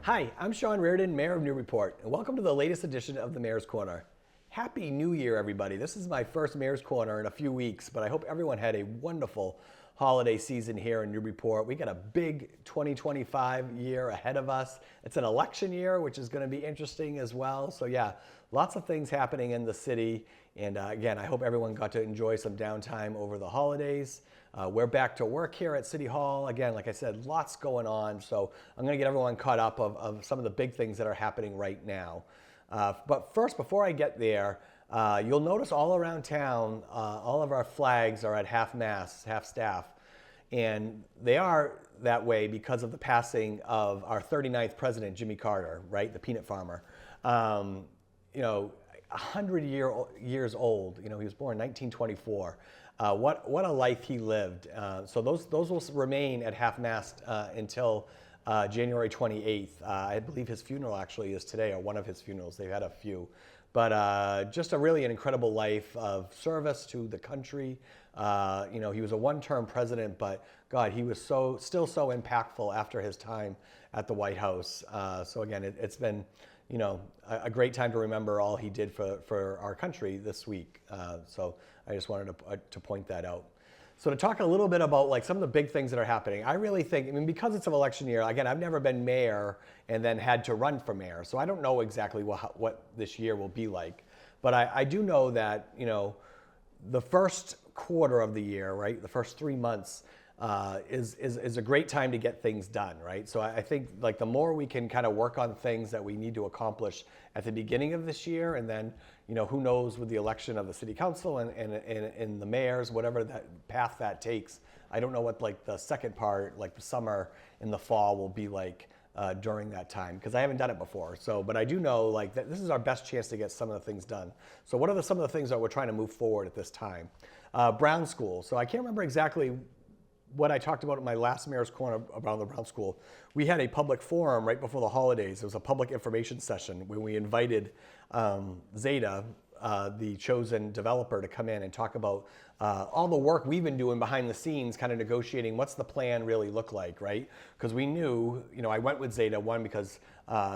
Hi, I'm Sean Reardon, Mayor of Newburyport, and welcome to the latest edition of the Mayor's Corner. Happy New Year, everybody. This is my first Mayor's Corner in a few weeks, but I hope everyone had a wonderful holiday season here in Newburyport. We got a big 2025 year ahead of us. It's an election year, which is going to be interesting as well. So yeah, lots of things happening in the city. And again, I hope everyone got to enjoy some downtime over the holidays. We're back to work here at City Hall. Again, like I said, lots going on. So I'm going to get everyone caught up of some of the big things that are happening right now. But first, before I get there, you'll notice all around town, all of our flags are at half-mast, half-staff. And they are that way because of the passing of our 39th president, Jimmy Carter, right? The peanut farmer. 100 years old. He was born in 1924. What a life he lived. So those will remain at half-mast until January 28th. I believe his funeral actually is today, or one of his funerals. They've had a few. But just an incredible life of service to the country. He was a one-term president, but God, he was still so impactful after his time at the White House. So again, it's been a great time to remember all he did for our country this week. So I just wanted to point that out. So to talk a little bit about some of the big things that are happening, I really think, because it's an election year, again, I've never been mayor and then had to run for mayor. So I don't know exactly what this year will be like. But I do know that, the first quarter of the year, right, the first 3 months is a great time to get things done, right? So I think the more we can kind of work on things that we need to accomplish at the beginning of this year, and then who knows with the election of the city council and the mayors, whatever that path that takes. I don't know what the second part, the summer and the fall will be like during that time, because I haven't done it before. So, but I do know that this is our best chance to get some of the things done. So what are some of the things that we're trying to move forward at this time? Brown School. So I can't remember exactly what I talked about in my last Mayor's Corner about the Brown School. We had a public forum right before the holidays. It was a public information session when we invited Zeta, the chosen developer, to come in and talk about all the work we've been doing behind the scenes, kind of negotiating what's the plan really look like, right? Because we knew, I went with Zeta, one, because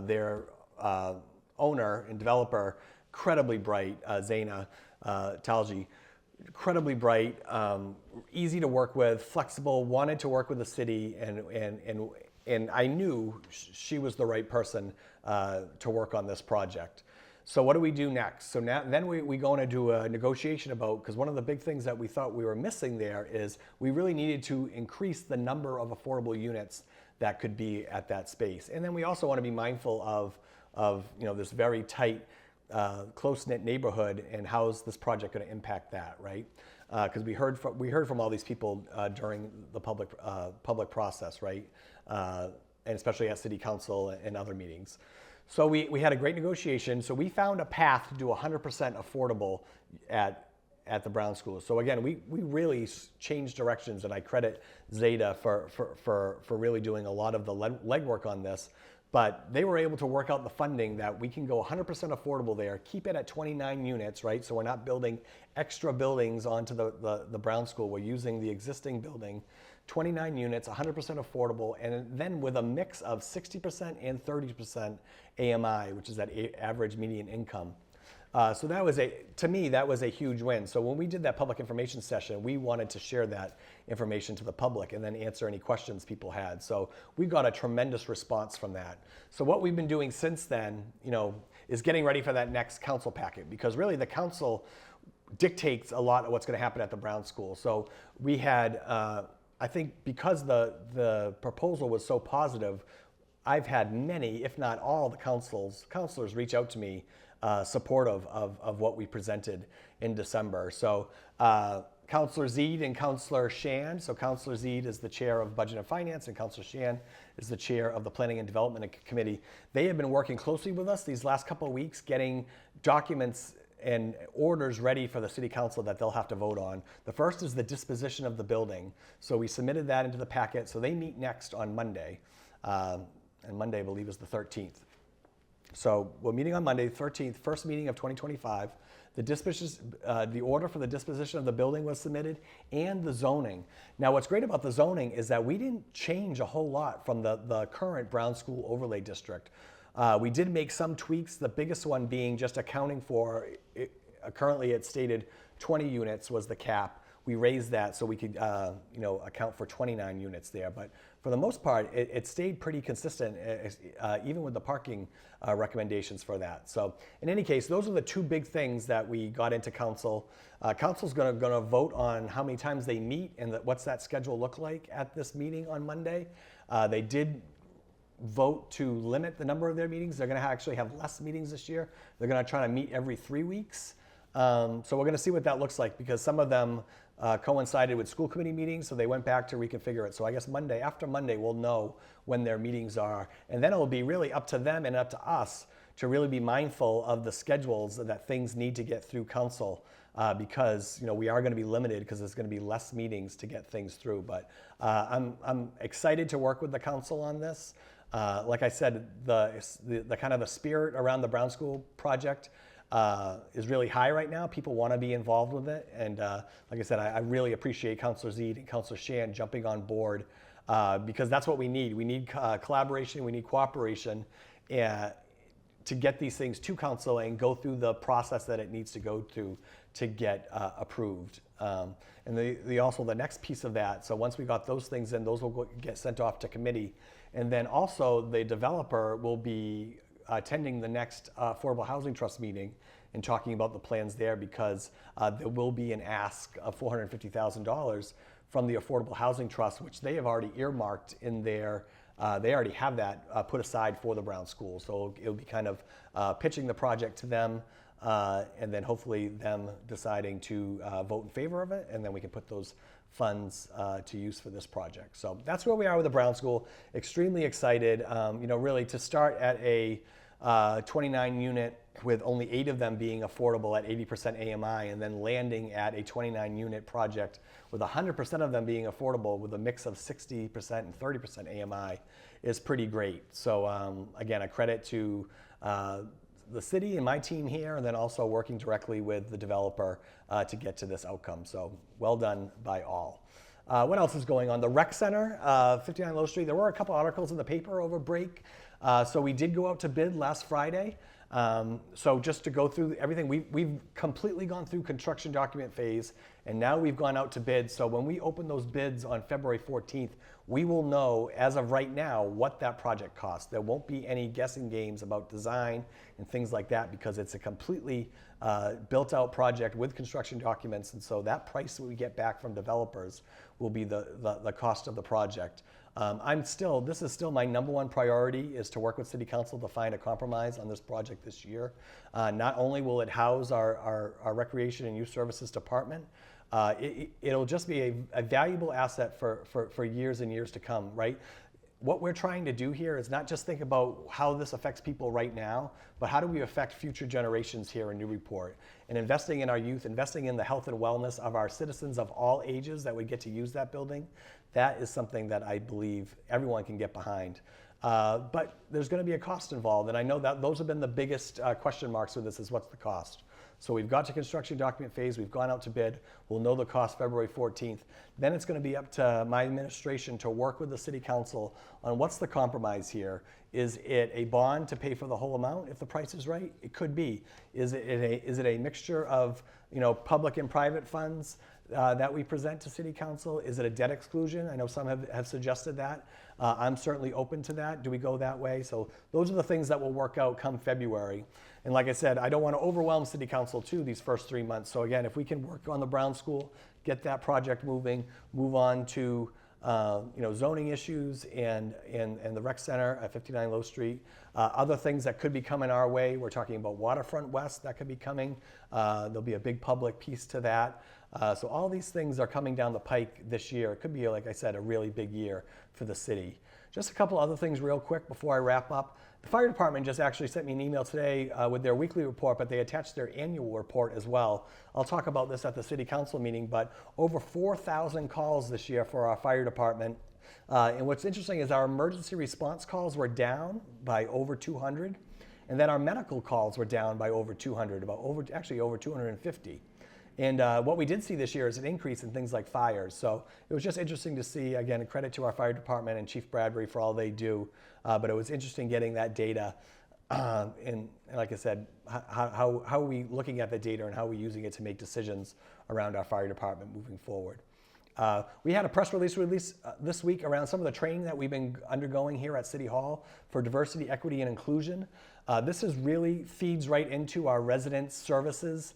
their owner and developer, incredibly bright, Zaina Talji, incredibly bright, easy to work with, flexible, wanted to work with the city, and I knew she was the right person to work on this project. So what do we do next? So then we go into do a negotiation about, because one of the big things that we thought we were missing there is we really needed to increase the number of affordable units that could be at that space. And then we also want to be mindful of this very tight, close-knit neighborhood, and how is this project going to impact that, right? Because we heard from all these people during the public process, right? And especially at City Council and other meetings. So we had a great negotiation. So we found a path to do 100% affordable at the Brown School. So again, we really changed directions, and I credit Zeta for really doing a lot of the legwork on this. But they were able to work out the funding that we can go 100% affordable there, keep it at 29 units, right? So we're not building extra buildings onto the Brown School. We're using the existing building, 29 units, 100% affordable, and then with a mix of 60% and 30% AMI, which is that average median income. So that was to me, that was a huge win. So when we did that public information session, we wanted to share that information to the public and then answer any questions people had. So we got a tremendous response from that. So what we've been doing since then, is getting ready for that next council packet, because really the council dictates a lot of what's going to happen at the Brown School. So we had, I think because the proposal was so positive, I've had many, if not all, the counselors reach out to me supportive of what we presented in December. So Councillor Zeid and Councillor Shan. So Councillor Zeid is the chair of Budget and Finance, and Councillor Shan is the chair of the Planning and Development Committee. They have been working closely with us these last couple of weeks, getting documents and orders ready for the City Council that they'll have to vote on. The first is the disposition of the building. So we submitted that into the packet. So they meet next on Monday. And Monday, I believe, is the 13th. So we're meeting on Monday, the 13th, first meeting of 2025. The order for the disposition of the building was submitted, and the zoning. Now, what's great about the zoning is that we didn't change a whole lot from the current Brown School Overlay District. We did make some tweaks, the biggest one being just accounting for, currently it's stated 20 units was the cap. We raised that so we could account for 29 units there. But for the most part, it stayed pretty consistent, even with the parking recommendations for that. So in any case, those are the two big things that we got into council. Council's going to vote on how many times they meet and what's that schedule look like at this meeting on Monday. They did vote to limit the number of their meetings. They're going to actually have less meetings this year. They're going to try to meet every 3 weeks. So we're going to see what that looks like, because some of them coincided with school committee meetings, so they went back to reconfigure it. So I guess after Monday, we'll know when their meetings are. And then it'll be really up to them and up to us to really be mindful of the schedules that things need to get through council, because we are going to be limited because there's going to be less meetings to get things through. But I'm excited to work with the council on this. Like I said, the kind of the spirit around the Brown School project is really high right now. People want to be involved with it. And like I said, I really appreciate Councilor Zeid and Councilor Shan jumping on board, because that's what we need. We need collaboration, we need cooperation to get these things to council and go through the process that it needs to go through to get approved. And also the next piece of that, so once we got those things in, those will get sent off to committee. And then also the developer will be attending the next Affordable Housing Trust meeting and talking about the plans there, because there will be an ask of $450,000 from the Affordable Housing Trust, which they have already earmarked in their, they already have that put aside for the Brown School. So it'll be kind of pitching the project to them, and then hopefully them deciding to vote in favor of it, and then we can put those funds to use for this project. So that's where we are with the Brown School. Extremely excited, really to start at a 29 unit with only 8 of them being affordable at 80% AMI, and then landing at a 29 unit project with 100% of them being affordable with a mix of 60% and 30% AMI is pretty great. So again, a credit to the city and my team here, and then also working directly with the developer to get to this outcome. So well done by all. What else is going on? The rec center, 59 Low Street. There were a couple articles in the paper over break. So we did go out to bid last Friday. So just to go through everything, we've completely gone through construction document phase, and now we've gone out to bid. So when we open those bids on February 14th, we will know as of right now what that project costs. There won't be any guessing games about design and things like that, because it's a completely built out project with construction documents. And so that price that we get back from developers will be the cost of the project. This is still my #1 priority, is to work with City Council to find a compromise on this project this year. Not only will it house our Recreation and Youth Services Department, it'll just be a valuable asset for years and years to come, right? What we're trying to do here is not just think about how this affects people right now, but how do we affect future generations here in Newburyport? And investing in our youth, investing in the health and wellness of our citizens of all ages that would get to use that building, that is something that I believe everyone can get behind. But there's going to be a cost involved, and I know that those have been the biggest question marks with this, is what's the cost? So we've got to construction document phase, we've gone out to bid, we'll know the cost February 14th. Then it's going to be up to my administration to work with the City Council on what's the compromise here. Is it a bond to pay for the whole amount if the price is right? It could be. Is it a mixture of public and private funds that we present to City Council? Is it a debt exclusion? I know some have suggested that. I'm certainly open to that. Do we go that way? So those are the things that will work out come February. And like I said, I don't want to overwhelm City Council too these first 3 months. So again, if we can work on the Brown School, get that project moving, move on to zoning issues and the rec center at 59 Low Street. Other things that could be coming our way, we're talking about Waterfront West, that could be coming. There'll be a big public piece to that. So all these things are coming down the pike this year. It could be, like I said, a really big year for the city. Just a couple other things real quick before I wrap up. The fire department just actually sent me an email today with their weekly report, but they attached their annual report as well. I'll talk about this at the City Council meeting, but over 4,000 calls this year for our fire department. And what's interesting is our emergency response calls were down by over 200. And then our medical calls were down by over 200, actually over 250. And what we did see this year is an increase in things like fires. So it was just interesting to see, again, a credit to our fire department and Chief Bradbury for all they do. But it was interesting getting that data. And like I said, how are we looking at the data and how are we using it to make decisions around our fire department moving forward? We had a press release this week around some of the training that we've been undergoing here at City Hall for diversity, equity, and inclusion. This really feeds right into our resident services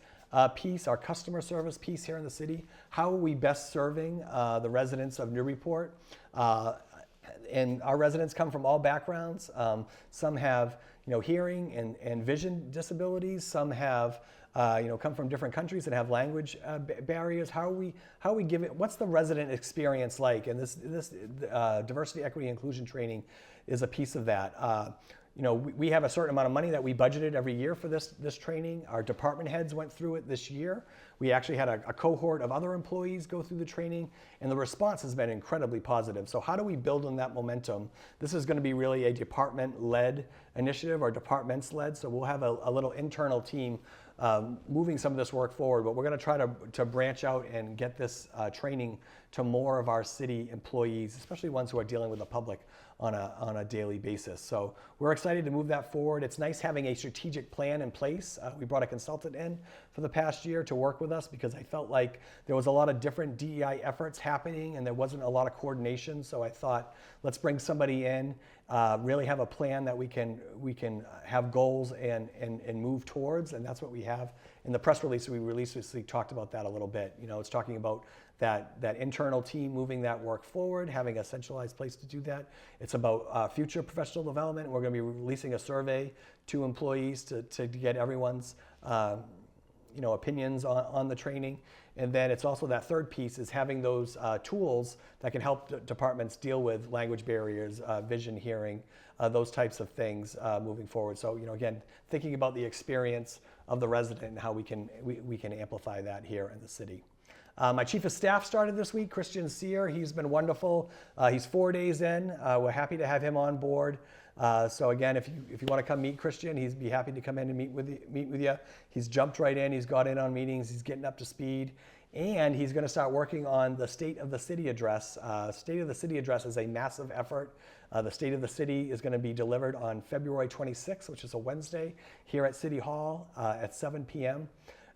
piece, our customer service piece here in the city. How are we best serving the residents of Newburyport? And our residents come from all backgrounds. Some have hearing and vision disabilities. Some have come from different countries and have language barriers. How are we giving? What's the resident experience like? And this diversity, equity, inclusion training is a piece of that. We have a certain amount of money that we budgeted every year for this training. Our department heads went through it this year. We actually had a cohort of other employees go through the training, and the response has been incredibly positive. So how do we build on that momentum? This is going to be really a department-led initiative, or departments-led, so we'll have a little internal team moving some of this work forward, but we're going to try to branch out and get this training to more of our city employees, especially ones who are dealing with the public on a daily basis. So we're excited to move that forward. It's nice having a strategic plan in place. We brought a consultant in for the past year to work with us because I felt like there was a lot of different DEI efforts happening and there wasn't a lot of coordination. So I thought, let's bring somebody in, really have a plan that we can have goals and move towards, and that's what we have. In the press release we released this week, talked about that a little bit. It's talking about that internal team moving that work forward, having a centralized place to do that. It's about future professional development. We're going to be releasing a survey to employees to get everyone's opinions on the training. And then it's also that third piece is having those tools that can help departments deal with language barriers, vision, hearing, those types of things moving forward. So again, thinking about the experience of the resident and how we can amplify that here in the city. My chief of staff started this week, Christian Sear. He's been wonderful. He's 4 days in. We're happy to have him on board. So again, if you want to come meet Christian, he'd be happy to come in and meet with you. He's jumped right in. He's got in on meetings. He's getting up to speed. And he's going to start working on the State of the City address. State of the City address is a massive effort. The State of the City is going to be delivered on February 26th, which is a Wednesday, here at City Hall at 7 p.m.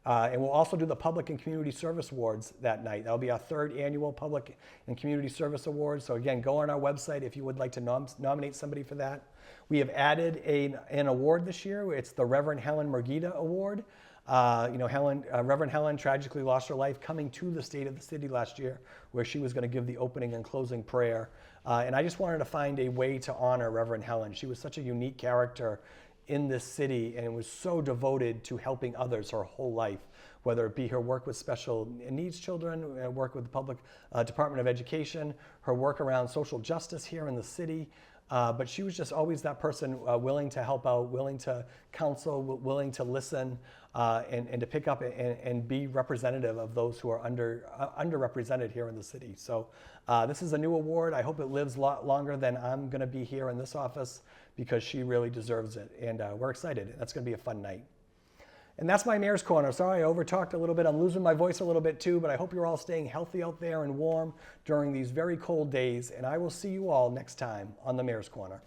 And we'll also do the Public and Community Service Awards that night. That'll be our third annual Public and Community Service Awards. So again, go on our website if you would like to nominate somebody for that. We have added an award this year. It's the Reverend Helen Murguita Award. Reverend Helen tragically lost her life coming to the State of the City last year, where she was going to give the opening and closing prayer. And I just wanted to find a way to honor Reverend Helen. She was such a unique character in this city and was so devoted to helping others her whole life, whether it be her work with special needs children, work with the public Department of Education, her work around social justice here in the city. But she was just always that person willing to help out, willing to counsel, willing to listen, and to pick up and be representative of those who are underrepresented here in the city. So this is a new award. I hope it lives a lot longer than I'm going to be here in this office, because she really deserves it. And we're excited. That's going to be a fun night. And that's my Mayor's Corner. Sorry, I overtalked a little bit. I'm losing my voice a little bit too, but I hope you're all staying healthy out there and warm during these very cold days. And I will see you all next time on the Mayor's Corner.